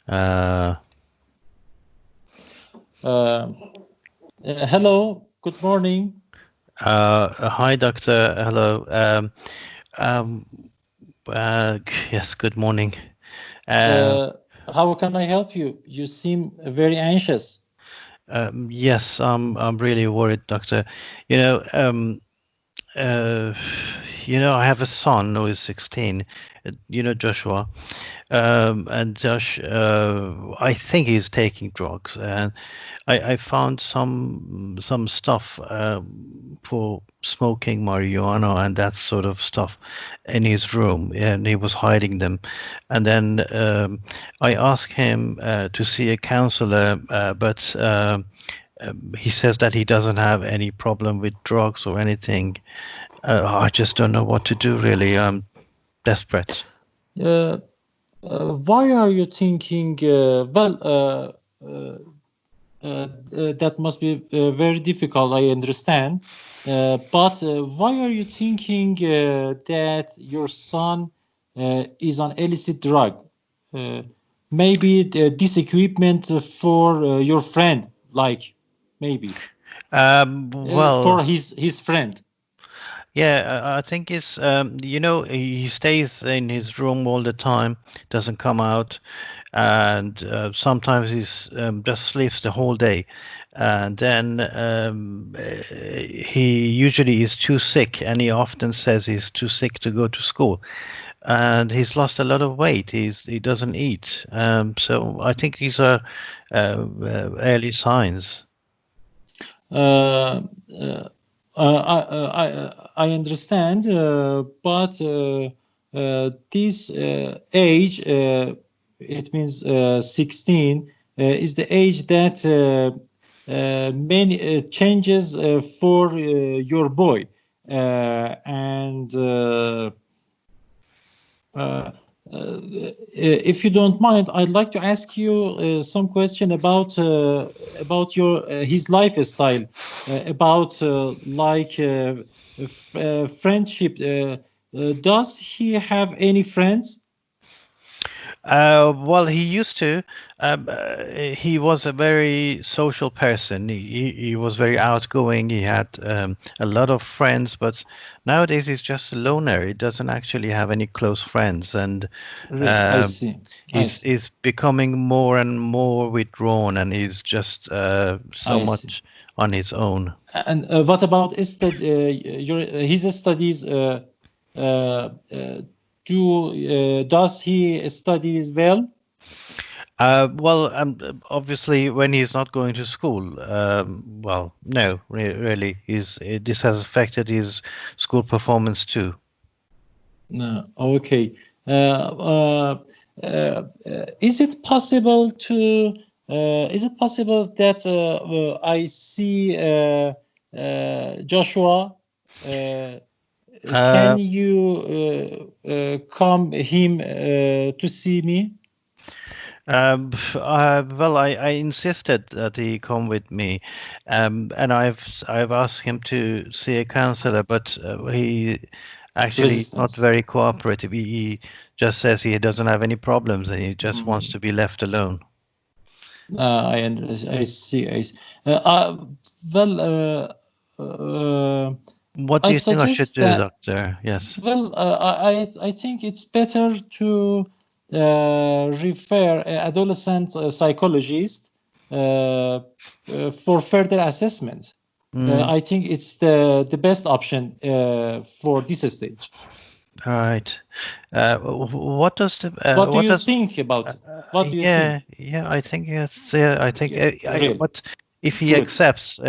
Hello, good morning. Hi, Doctor. Hello. Um, yes, good morning. How can I help you? You seem very anxious. Yes, I'm really worried, Doctor. You know, um, uh, I have a son who is 16. Joshua. And Josh, I think he's taking drugs, and I found some stuff for smoking marijuana and that sort of stuff in his room, and he was hiding them. And then I asked him to see a counselor, but he says that he doesn't have any problem with drugs or anything. I just don't know what to do, really. I'm desperate. Uh, why are you thinking? That must be very difficult. I understand. But why are you thinking that your son is on illicit drug? Uh, Maybe this equipment for your friend, like maybe for Well, his friend. yeah, I think it's he stays in his room all the time, doesn't come out, and sometimes he's just sleeps the whole day, and then he usually is too sick, and he often says he's too sick to go to school, and he's lost a lot of weight. He doesn't eat, so I think these are early signs. Uh, uh, I understand, but this age, it means 16, is the age that many changes for your boy, and uh, if you don't mind, I'd like to ask you some question about your his lifestyle, about friendship. Does he have any friends? Well, he used to. He was a very social person. He was very outgoing. He had a lot of friends, but nowadays he's just a loner. He doesn't actually have any close friends, and Really, I um, see. I he's see. he's becoming more and more withdrawn, and he's just so I see. much on his own. And what about your his studies? Uh, do Does he studies well? Well, obviously, when he's not going to school, well, no, really, this has affected his school performance too. No, okay. Is it possible to? Is it possible that I see Joshua? Uh, can Uh, you come him to see me? well, I insisted that he come with me, and I've asked him to see a counselor, but he actually is not Resistance. very cooperative. He just says he doesn't have any problems, and he just wants Mm. to be left alone. I see. I see. Well, What do I you think I should suggest do, that. Doctor? Yes. Well, I think it's better to refer an adolescent psychologist for further assessment. Mm, I think it's the best option for this stage. right. What does the What do what you does think about it? What do you think? yeah, I think it's yeah, I think Yeah, really but if he good. accepts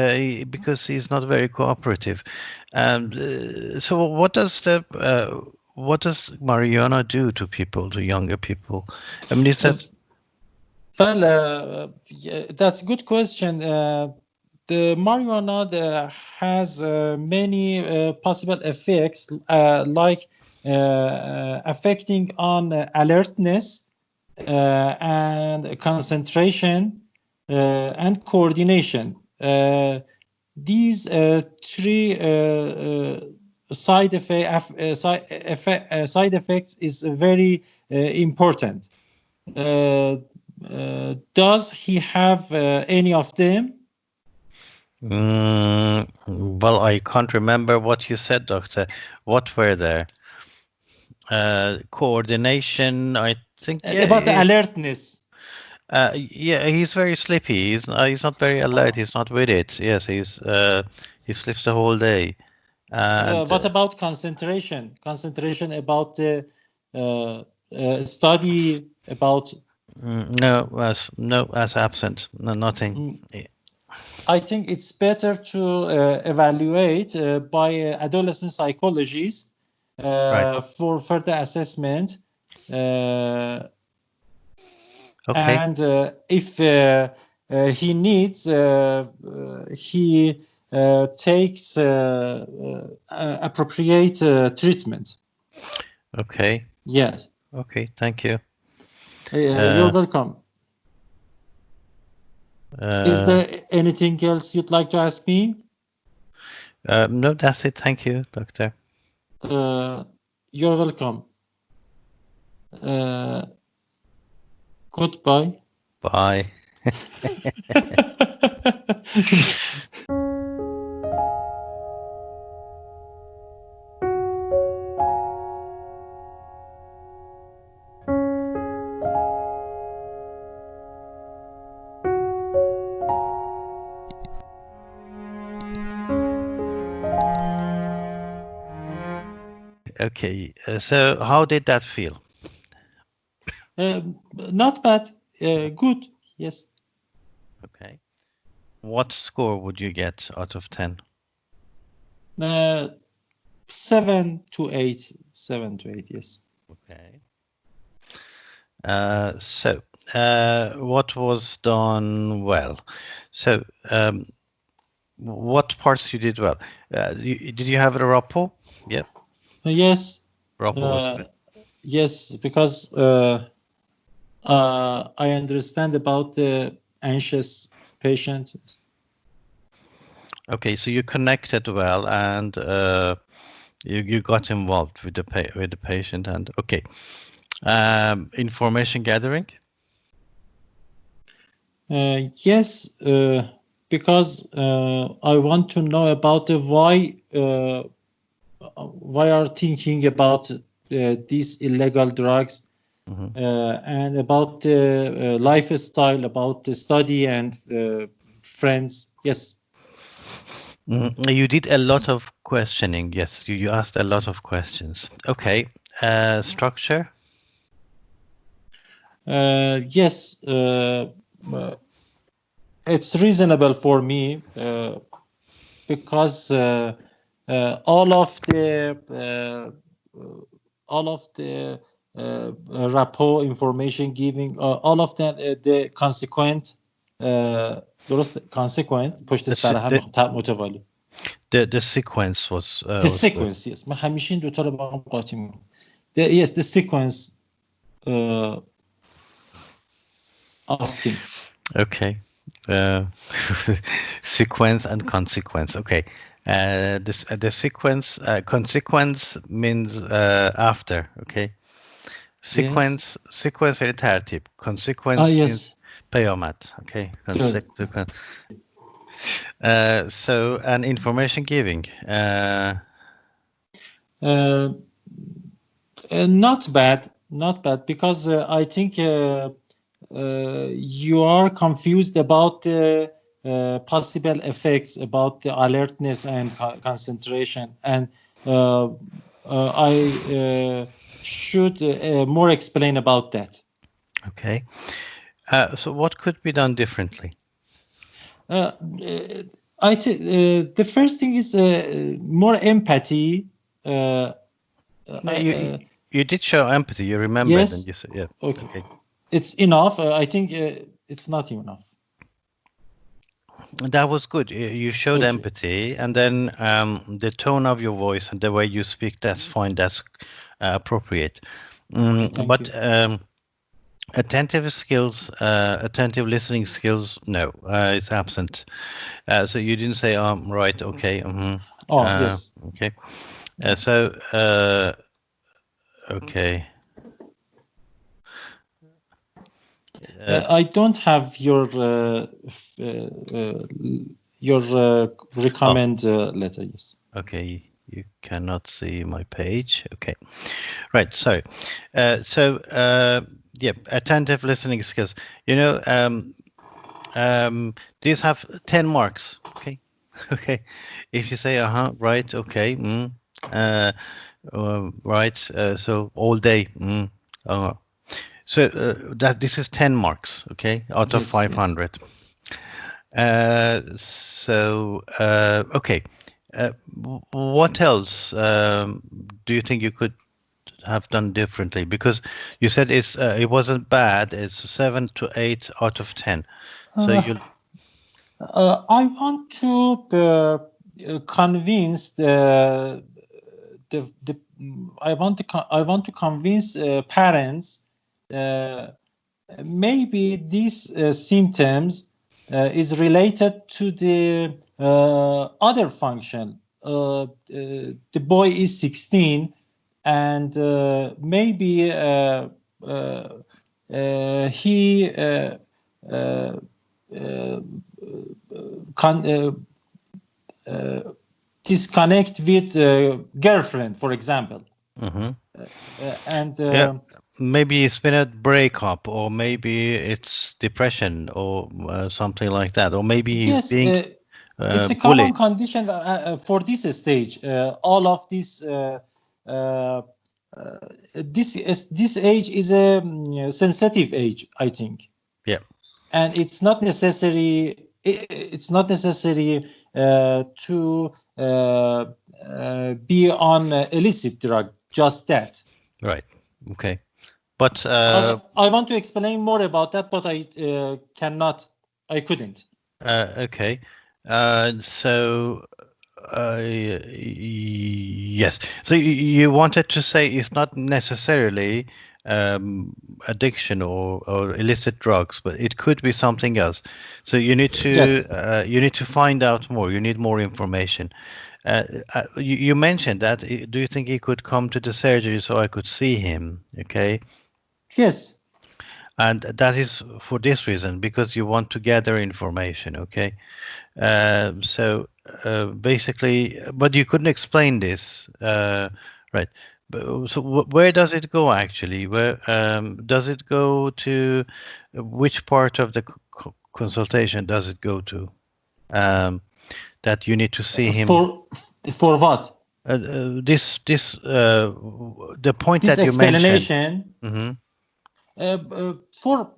because he's not very cooperative, so what does marijuana do to people, to younger people? I mean, is Uh, that Well, yeah, that's a good question. The marijuana has many possible effects, like affecting on alertness and concentration and coordination. These three side effects is very important. Uh, Does he have any of them? Well, I can't remember what you said, doctor. What were there? Coordination, I think. Yeah, About the alertness. yeah, he's very sleepy. He's not very alert. He's not with it. Yes, he sleeps the whole day. And What about concentration? Concentration about the study about. no, as absent. No, nothing. I think it's better to evaluate by adolescent psychologists Right. for further assessment. Okay. And if he needs, he takes appropriate treatment. Okay. Yes. Okay. Thank you. You're welcome. Is there anything else you'd like to ask me? No, that's it. Thank you, doctor. You're welcome. Goodbye. Bye. Okay. So how did that feel? Not bad. Good. Yes. Okay. What score would you get out of 10? 7 to 8. 7 to 8. Yes. Okay. So what was done well? So what parts you did well? Did you have a rapport? Yep. Yes. Rapport was good. Yes, because I understand about the anxious patient. Okay, so you connected well, and you got involved with the patient, and okay. Information gathering. Yes, because I want to know about why are thinking about these illegal drugs. And about the lifestyle, about the study and friends. Yes. You did a lot of questioning. Yes, you asked a lot of questions. Okay. Structure. Yes. It's reasonable for me because all of the rapport information giving all of the consequent درست consequent پشت سر هم متوالی the sequence was the sequence good. Yes من همیشه این دوتا رو با هم قاطی میکنم yes the sequence of things. Okay. Sequence and consequence. Okay. The sequence consequence means after. Okay. Sequence خیلی ترتیب. Consequence means پیامد. Okay. So an information giving. Not bad because I think you are confused about the possible effects about the alertness and concentration, and I should more explain about that. Okay. So what could be done differently? The first thing is more empathy. You did show empathy. You remember? Yes. And you said, yeah. Okay. It's enough. I think it's not enough. That was good. You showed empathy, and then the tone of your voice and the way you speak, that's fine. That's appropriate. But attentive skills, attentive listening skills, no, it's absent. So you didn't say, right, okay. Yes. Okay. Okay. I don't have your recommend letter. Yes. Okay, you cannot see my page. Okay, right. Sorry. Yeah, attentive listening skills. These have 10 marks. Okay, okay. If you say, right, okay, right. So all day. Uh, that this is 10 marks. Okay, out of Yes. Yes. 500. Okay. What else do you think you could have done differently? Because you said it wasn't bad. It's 7 to 8 out of 10. So Uh, I want to convince the I want to convince parents maybe these symptoms is related to the other function. The boy is 16 and maybe he disconnect with girlfriend, for example. mhm. And Yeah, maybe it's been a breakup, or maybe it's depression, or something like that, or maybe he's yes, being it's a bullied. common condition for this stage. All of this, this age is a sensitive age, I think, Yeah, and it's not necessary. It's not necessary to be on illicit drug. Just that. right. Okay. But I want to explain more about that, but I cannot. I couldn't. okay. So yes. So you wanted to say it's not necessarily addiction or illicit drugs, but it could be something else. So Yes. you need to find out more. You need more information. You mentioned that. Do you think he could come to the surgery so I could see him? Okay. Yes. And that is for this reason, because you want to gather information, okay? Basically, but you couldn't explain this, right? So where does it go actually? Where does it go to? Which part of the consultation does it go to? That you need to see him. For what? The point This that you mentioned. explanation Hmm. for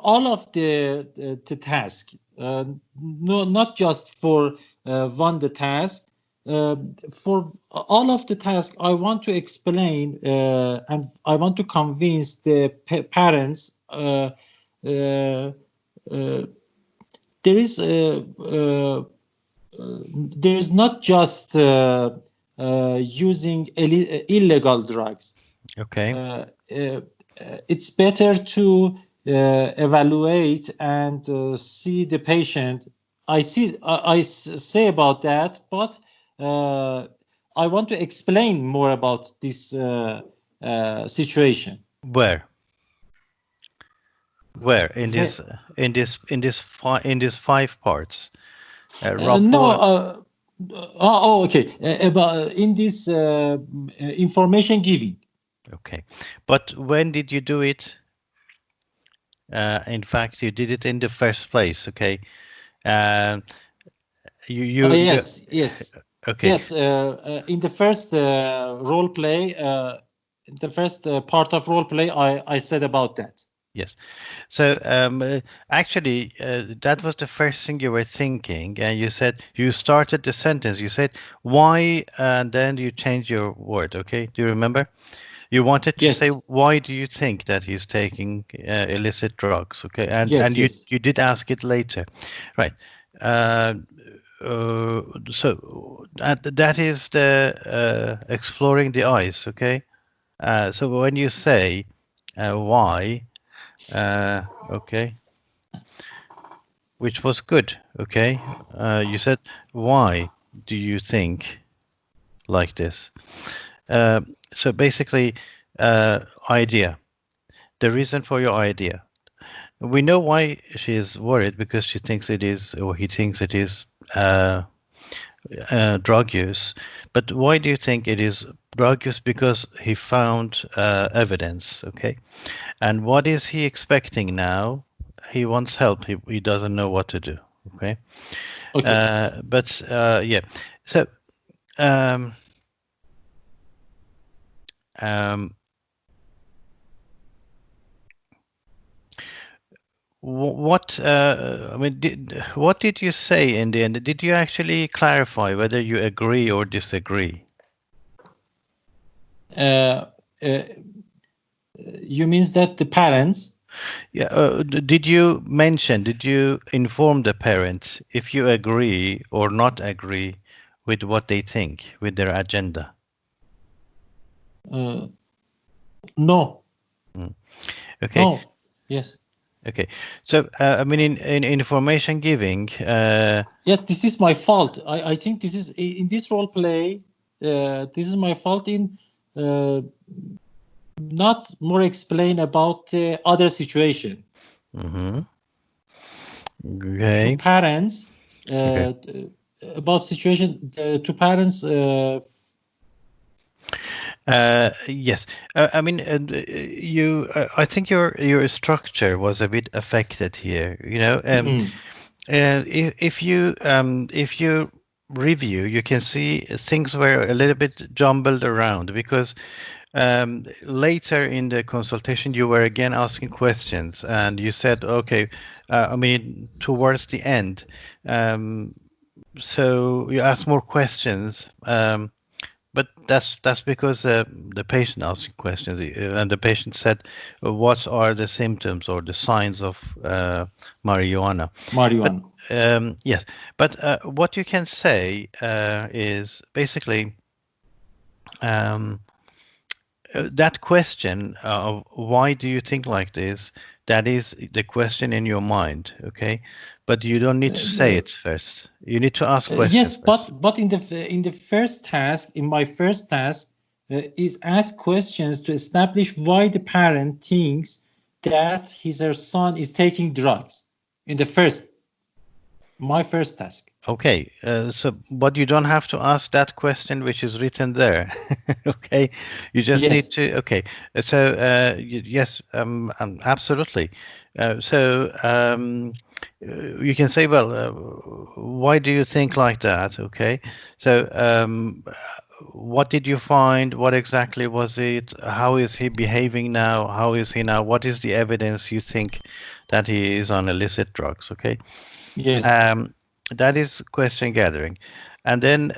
all of the task, no, not just for one the task. For all of the task, I want to explain and I want to convince the parents. Uh, uh, there is there is not just using illegal drugs. Okay. It's better to evaluate and see the patient. I say about that, but I want to explain more about this situation. Where? Where The- in this five parts? no, Rapport. okay. About in this information giving. Okay, but when did you do it? In fact, you did it in the first place. Okay. Uh, you. Yes, yes, Okay. yes. In the first role play, the first part of role play, I said about that. Yes. So actually, that was the first thing you were thinking, and you said you started the sentence. You said why, and then you changed your word. Okay. Do you remember? You wanted to say, Yes, why do you think that he's taking illicit drugs? Okay, and yes, yes. you did ask it later, right? Uh, so that is the exploring the eyes. Okay, so when you say why, okay, which was good. Okay, you said why do you think like this? Uh, so basically, idea. The reason for your idea. We know why she is worried, because she thinks it is, or he thinks it is, drug use. But why do you think it is drug use? Because he found evidence, okay? And what is he expecting now? He wants help. He doesn't know what to do, okay? Okay. Yeah. So, um, um, what I mean, what did you say in the end? Did you actually clarify whether you agree or disagree? You means that the parents? Yeah. Did you inform the parents if you agree or not agree with what they think, with their agenda? No. Okay. No. Yes. Okay. So, I mean, in information giving, Yes, this is my fault. I think this is in this role play. This is my fault in not more explain about the other situation. Okay. To parents, Okay. about situation to parents. Yes. I mean, I think your structure was a bit affected here. You know, if you review, you can see things were a little bit jumbled around, because later in the consultation you were again asking questions, and you said, okay, I mean, towards the end, so you asked more questions. But that's because the patient asked questions, and the patient said, "What are the symptoms or the signs of marijuana?" But Marijuana. yes, but what you can say is basically, that question of why do you think like this? That is the question in your mind, okay? But you don't need to say it first. You need to ask Yes, questions first. but in the first task, in my first task, is ask questions to establish why the parent thinks that his or son is taking drugs. In the my first task. Okay, but you don't have to ask that question which is written there. Okay, you just need Yes. to. Okay, so yes, absolutely. You can say, well, why do you think like that? Okay, so what did you find? What exactly was it? How is he behaving now? How is he now? What is the evidence you think that he is on illicit drugs? Okay. Yes. Um, that is question gathering. And then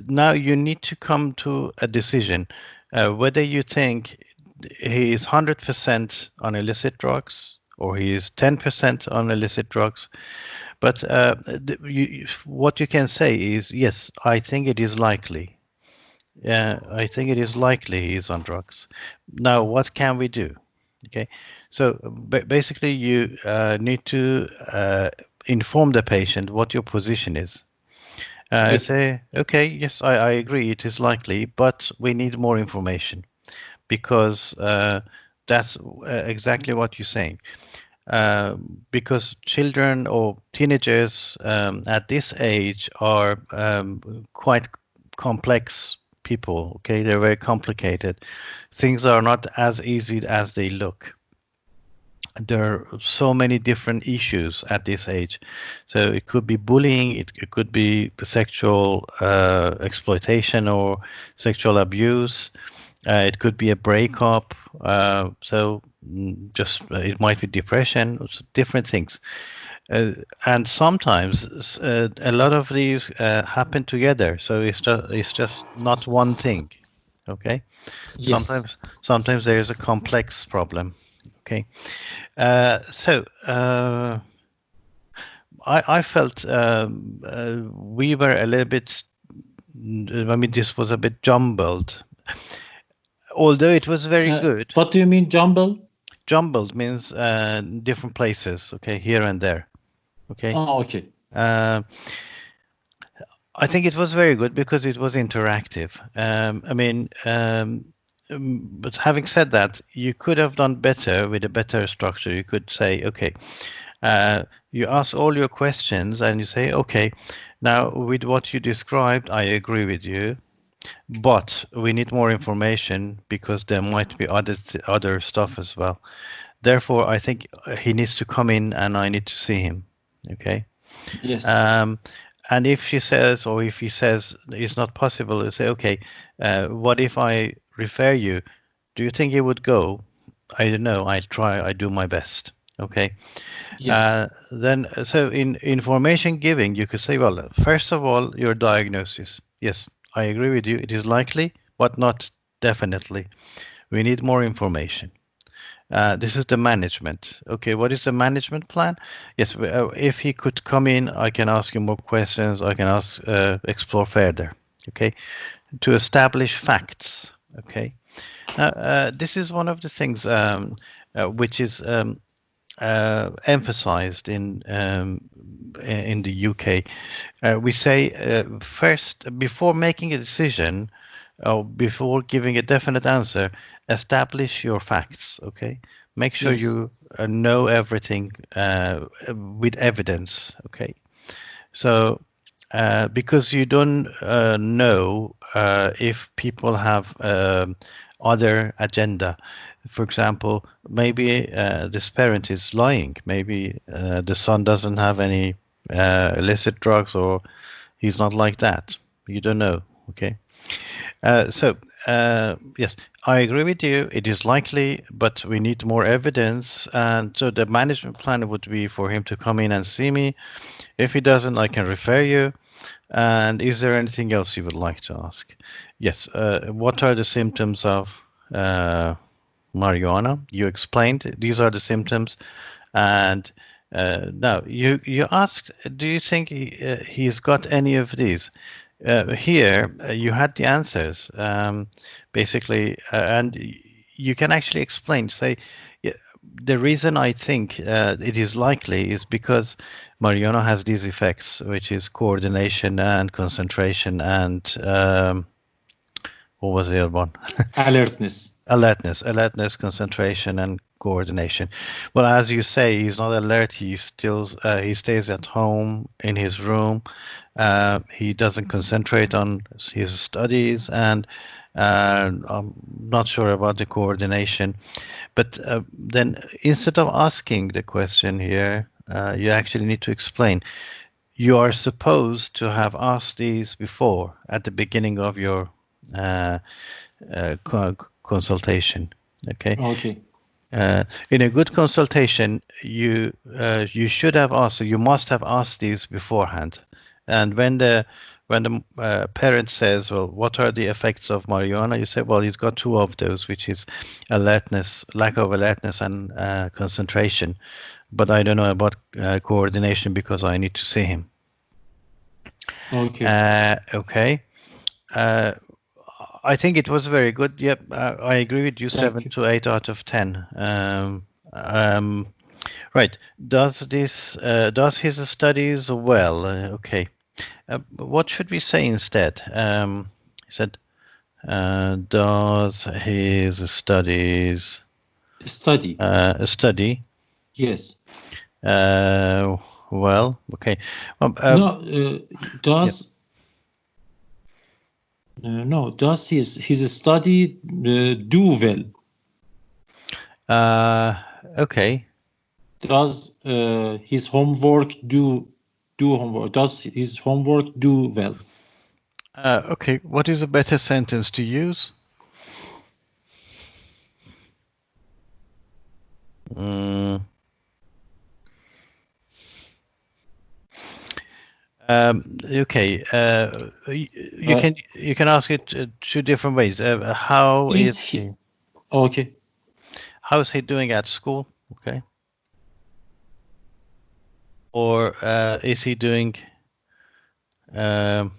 now you need to come to a decision whether you think he is 100% on illicit drugs or he is 10% on illicit drugs. But what you can say is, yes, I think it is likely. I think it is likely he is on drugs. Now, what can we do? Okay, so basically you need to inform the patient what your position is. Okay. Say, okay, yes, I agree, it is likely, but we need more information, because that's exactly what you're saying. Because children or teenagers at this age are quite complex people. Okay, they're very complicated. Things are not as easy as they look. There are so many different issues at this age. So it could be bullying, it could be sexual exploitation or sexual abuse. It could be a breakup. Just it might be depression, different things. And sometimes a lot of these happen together. So it's just not one thing. Okay. Yes. Sometimes there's a complex problem. Okay. I felt we were a little bit. I mean, this was a bit jumbled, although it was very good. What do you mean jumble? Jumbled means different places. Okay, here and there. Okay. Oh, okay. Uh, I think it was very good because it was interactive. I mean, but having said that, you could have done better with a better structure. You could say, okay, you ask all your questions and you say, okay, now with what you described, I agree with you, but we need more information because there might be other stuff as well. Therefore, I think he needs to come in and I need to see him. Okay. Yes. Um, and if she says, or if he says it's not possible, you say, okay, what if I refer you? Do you think he would go? I don't know. I try. I do my best. Okay. Yes. Then, so in information giving, you could say, well, first of all, your diagnosis. Yes, I agree with you. It is likely, but not definitely. We need more information. This is the management. Okay, what is the management plan? Yes, if he could come in, I can ask him more questions. I can explore further. Okay, to establish facts. Okay, now this is one of the things which is emphasized in the UK. We say first, before making a decision, or before giving a definite answer, establish your facts. Okay, make sure Yes. you know everything with evidence. Okay, so because you don't know if people have other agenda. For example, maybe this parent is lying. Maybe the son doesn't have any illicit drugs, or he's not like that. You don't know. Okay. Yes, I agree with you. It is likely, but we need more evidence. And so the management plan would be for him to come in and see me. If he doesn't, I can refer you. And is there anything else you would like to ask? Yes. What are the symptoms of marijuana? You explained these are the symptoms. And now you asked, do you think he's got any of these? Here, you had the answers, basically, and you can actually explain, say, yeah, the reason I think it is likely is because marijuana has these effects, which is coordination and concentration and what was the other one? Alertness. Alertness, concentration, and coordination. Well, as you say, he's not alert. He stays at home in his room. He doesn't concentrate on his studies, and I'm not sure about the coordination. But then, instead of asking the question here, you actually need to explain. You are supposed to have asked these before at the beginning of your uh, consultation. Okay. Okay. In a good consultation, you should have asked, you must have asked these beforehand. And when the parent says, "Well, what are the effects of marijuana?" You say, "Well, he's got two of those, which is alertness, lack of alertness, and concentration. But I don't know about coordination because I need to see him." Okay. Okay. Uh, I think it was very good. Yep, I agree with you. Thank 7 you. to 8 out of 10. Right. Does his studies well? Okay. What should we say instead? He said, does his studies Study. study Yes. well? Okay. No. Yeah. Does his study do well? Okay. Does his homework do homework? Does his homework do well? Okay. What is a better sentence to use? Okay. You can ask it two different ways. How Is is he he? okay? How is he doing at school? Okay. Or is he doing um,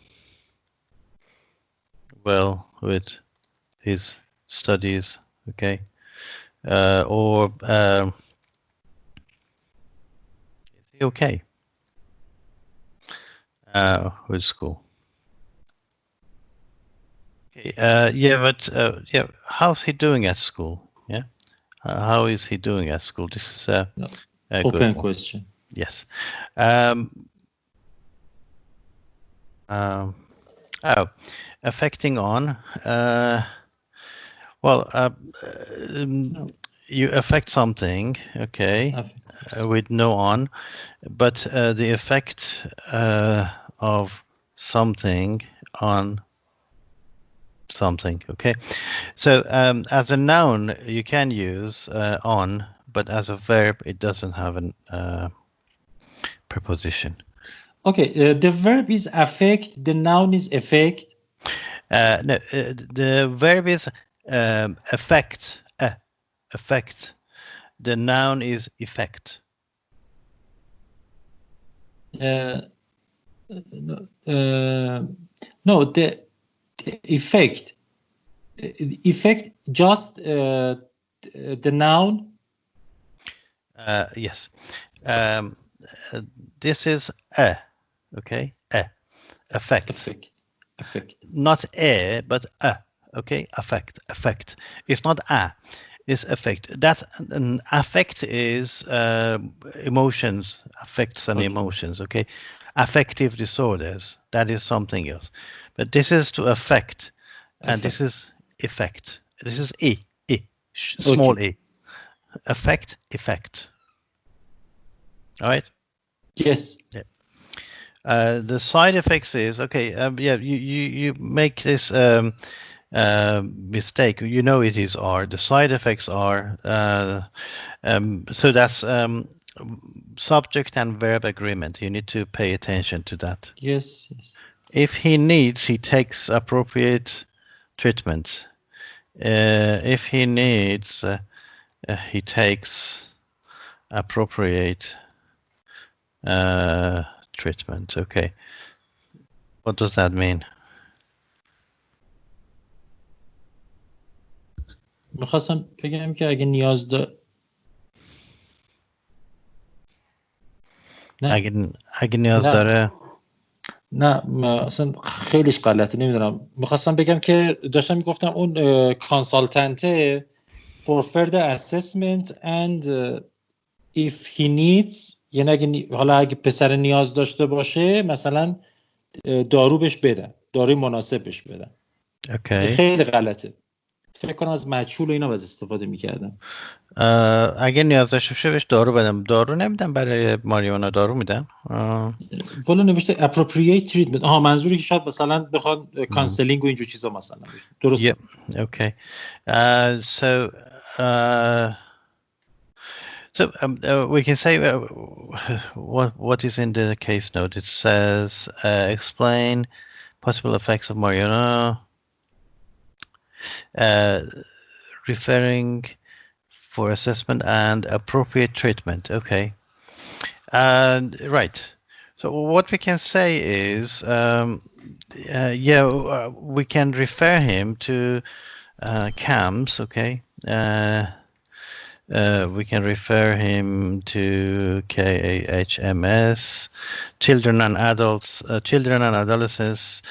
well with his studies? Okay. Or is he okay with school? Yeah, but yeah, how's he doing at school? Yeah, how is he doing at school? This is a good Open one. question. Yes. Oh, affecting on. Well, No, you affect something, okay, affect. with no on, but the effect of something on something, okay. So as a noun, you can use on, but as a verb, it doesn't have an preposition. Okay, the verb is affect, the noun is effect. No, the verb is affect. Affect. The noun is effect. No, the effect. Effect just the noun. Yes. This is okay, affect. Effect. Not but okay, affect. It's not it's affect. That affect is emotions, affects and Okay. emotions, okay? Affective disorders, that is something else. But this is to affect, and this is effect. This is small Okay. e. Affect, effect. All right? Yes. Yeah. The side effects is okay. Yeah, you make this mistake. You know it is R. The side effects are so that's subject and verb agreement. You need to pay attention to that. Yes. If he needs, he takes appropriate treatment. If he needs, he takes appropriate treatment. Okay. What does that mean? میخواستم بگم که اگه نیاز اگه نیاز داره نه اصلا خیلیش غلطه، نمیدونم. میخواستم بگم که داشتم میگفتم اون کانسالتنته for further assessment and if he needs، یعنی حالا اگه پسر نیاز داشته باشه مثلا دارو بهش بدن، داروی مناسب بهش بدن. اوکی. خیلی غلطه. فکر کنم از مجهول و اینا باز استفاده میکردم. اگه نیاز داشته باشه بهش دارو بدم. دارو نمیدم برای ماریوانا، دارو میدم. والا نوشته appropriate treatment. منظوری که شاید مثلا بخواد کانسلینگ و اینجور چیزا مثلا. درسته. Yeah. Okay. So we can say what is in the case note. It says explain possible effects of marijuana, referring for assessment and appropriate treatment. Okay. And right. So what we can say is, we can refer him to CAMS. Okay. We can refer him to KAHMS, children and adolescents,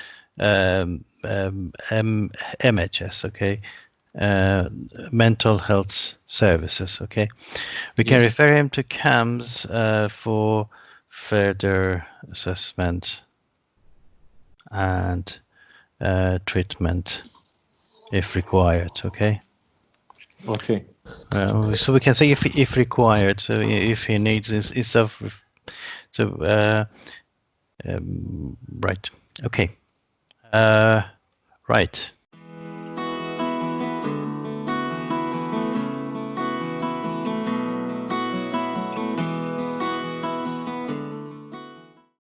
MHS, okay, mental health services, okay. We can refer him to CAMS for further assessment and treatment if required, okay. Okay. So we can say if required. So if he needs is of right. Okay. Right.